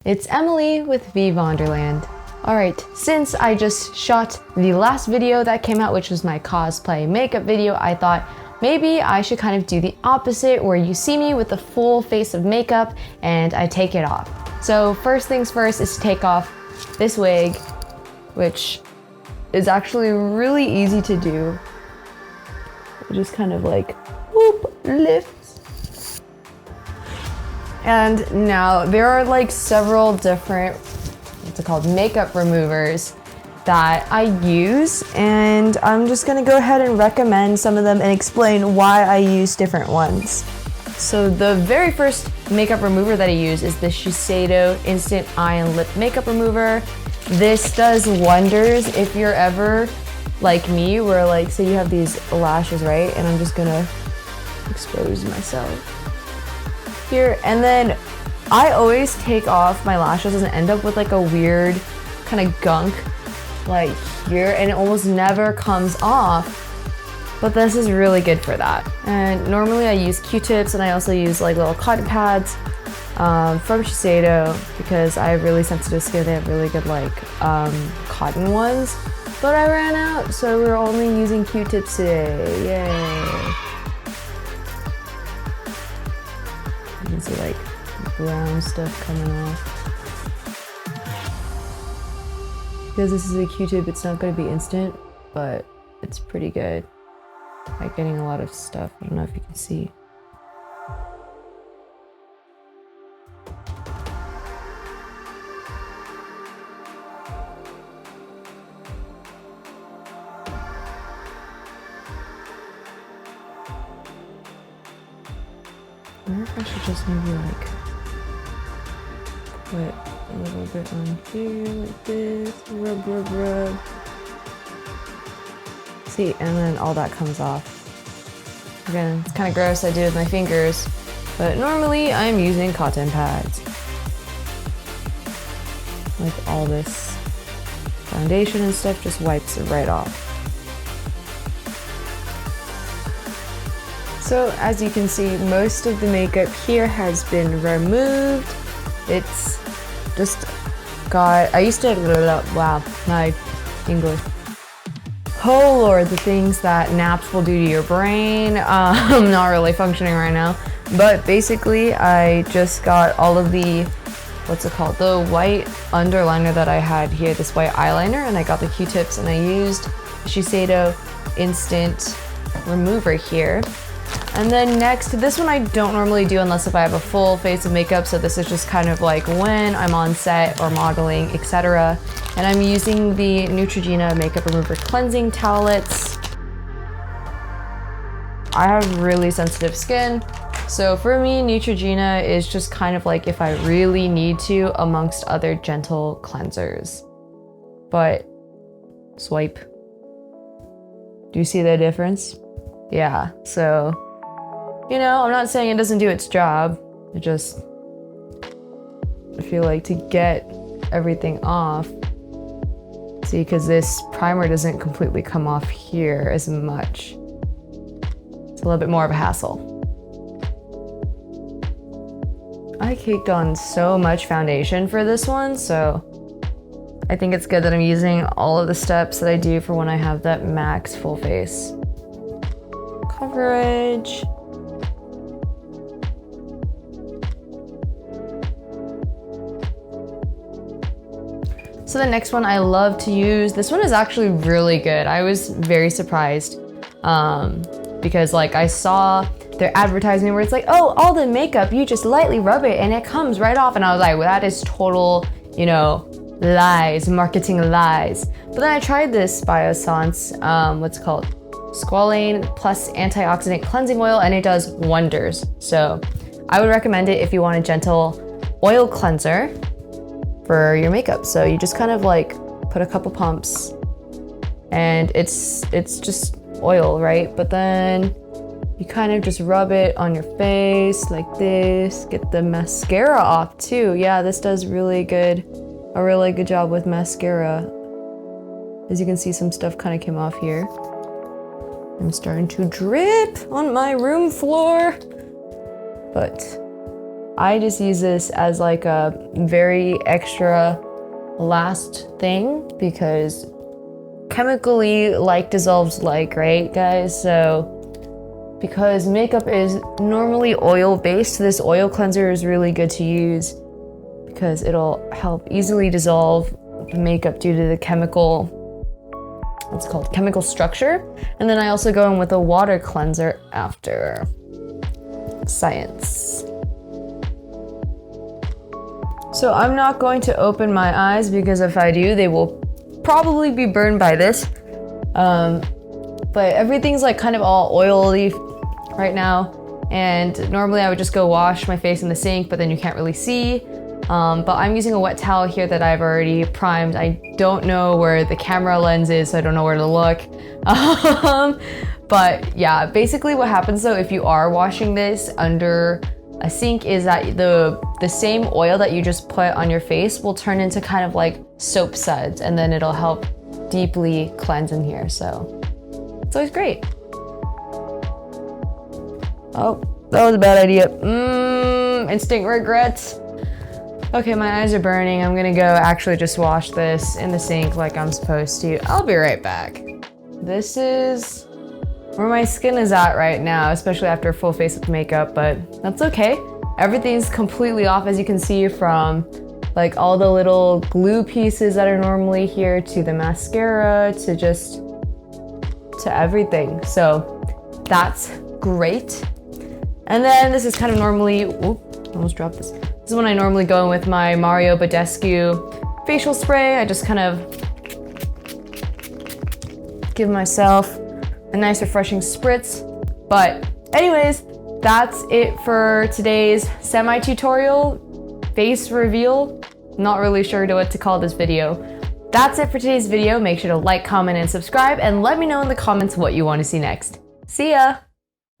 It's Emily with V Vonderland. Alright, since I just shot the last video that came out, which was my cosplay makeup video, I thought maybe I should kind of do the opposite where you see me with a full face of makeup and I take it off. So first things first is to take off this wig, which is actually really easy to do. It just kind of like, whoop, lifts. And now there are like several different, what's it called, makeup removers that I use, and I'm just gonna go ahead and recommend some of them and explain why I use different ones. So the very first makeup remover that I use is the Shiseido Instant Eye and Lip Makeup Remover. This does wonders if you're ever like me, where like, say you have these lashes, right? And I'm just gonna expose myself here, and then I always take off my lashes and end up with like a weird kind of gunk like here, and it almost never comes off, but this is really good for that. And normally I use Q-tips, and I also use like little cotton pads from Shiseido because I have really sensitive skin. They have really good like cotton ones, but I ran out, so we're only using Q-tips today. Yay. You can see like brown stuff coming off. Because this is a Q-tip, it's not going to be instant, but it's pretty good at getting a lot of stuff. I don't know if you can see. I wonder if I should just maybe like put a little bit on here like this, rub. See, and then all that comes off. Again, it's kind of gross, I do it with my fingers, but normally I'm using cotton pads. Like all this foundation and stuff just wipes it right off. So as you can see, most of the makeup here has been removed. It's just got, I used to, wow, my English. Oh Lord, the things that naps will do to your brain. I'm not really functioning right now. But basically, I just got all of the, what's it called? The white underliner that I had here, this white eyeliner, and I got the Q-tips, and I used Shiseido Instant Remover here. And then next, this one I don't normally do unless if I have a full face of makeup, so this is just kind of like when I'm on set or modeling, etc. And I'm using the Neutrogena Makeup Remover Cleansing Towelettes. I have really sensitive skin, so for me, Neutrogena is just kind of like if I really need to amongst other gentle cleansers. But, swipe. Do you see the difference? Yeah, so, you know, I'm not saying it doesn't do its job. It just, I feel like to get everything off, see, because this primer doesn't completely come off here as much. It's a little bit more of a hassle. I caked on so much foundation for this one, so I think it's good that I'm using all of the steps that I do for when I have that max full face coverage. So the next one I love to use, this one is actually really good. I was very surprised because like I saw their advertisement where it's like, oh, all the makeup, you just lightly rub it and it comes right off. And I was like, well, that is total, you know, lies, marketing lies. But then I tried this Biossance, what's it called? Squalane Plus Antioxidant Cleansing Oil, and it does wonders. So I would recommend it if you want a gentle oil cleanser for your makeup. So you just kind of like put a couple pumps and it's just oil, right? But then you kind of just rub it on your face like this, get the mascara off too. Yeah, this does a really good job with mascara. As you can see, some stuff kind of came off here. I'm starting to drip on my room floor, but I just use this as like a very extra last thing because chemically like dissolves like, right guys? So because makeup is normally oil based, this oil cleanser is really good to use because it'll help easily dissolve the makeup due to the chemical, what's it called, chemical structure. And then I also go in with a water cleanser after. Science. So I'm not going to open my eyes because if I do, they will probably be burned by this. But everything's like kind of all oily right now. And normally I would just go wash my face in the sink, but then you can't really see. But I'm using a wet towel here that I've already primed. I don't know where the camera lens is, so I don't know where to look. But yeah, basically what happens though, if you are washing this under a sink is that the same oil that you just put on your face will turn into kind of like soap suds, and then it'll help deeply cleanse in here. So it's always great. Oh, that was a bad idea. Instant regrets. Okay, my eyes are burning. I'm gonna go actually just wash this in the sink like I'm supposed to. I'll be right back. This is where my skin is at right now, especially after a full face of makeup, but that's okay. Everything's completely off, as you can see, from like all the little glue pieces that are normally here to the mascara to everything. So that's great. And then this is kind of normally, almost dropped this. This is when I normally go in with my Mario Badescu facial spray. I just kind of give myself a nice refreshing spritz. But anyways, that's it for today's semi-tutorial face reveal. Not really sure what to call this video. That's it for today's video. Make sure to like, comment, and subscribe, and let me know in the comments what you want to see next. See ya!